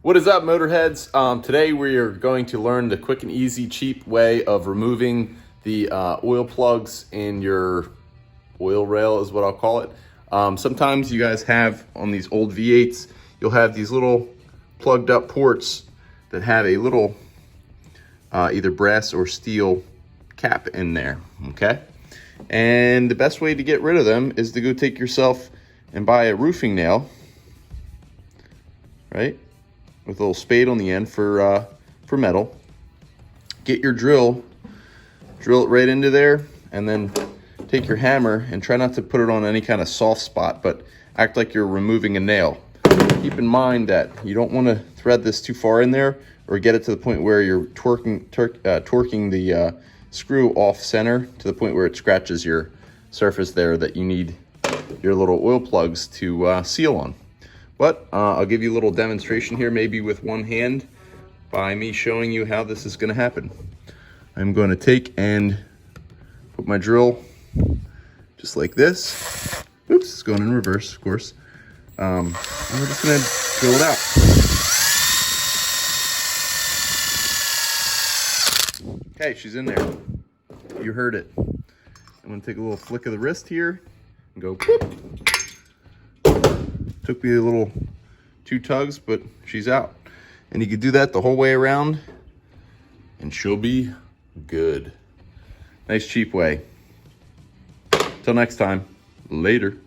What is up, motorheads? Today we are going to learn the quick and easy, cheap way of removing the oil plugs in your oil rail is what I'll call it. Sometimes you guys have on these old V8s, you'll have these little plugged up ports that have a little either brass or steel cap in there, okay? And the best way to get rid of them is to go take yourself and buy a roofing nail, right? With a little spade on the end for metal. Get your drill it right into there, and then take your hammer and try not to put it on any kind of soft spot, but act like you're removing a nail. Keep in mind that you don't want to thread this too far in there or get it to the point where you're torquing the screw off center to the point where it scratches your surface there that you need your little oil plugs to seal on. But I'll give you a little demonstration here, maybe with one hand, by me showing you how this is going to happen. I'm going to take and put my drill just like this. Oops, it's going in reverse, of course. And we're just going to drill it out. Okay, she's in there. You heard it. I'm going to take a little flick of the wrist here and go whoop. Took me a little 2 tugs, but she's out. And you can do that the whole way around and she'll be good. Nice cheap way. Till next time, later.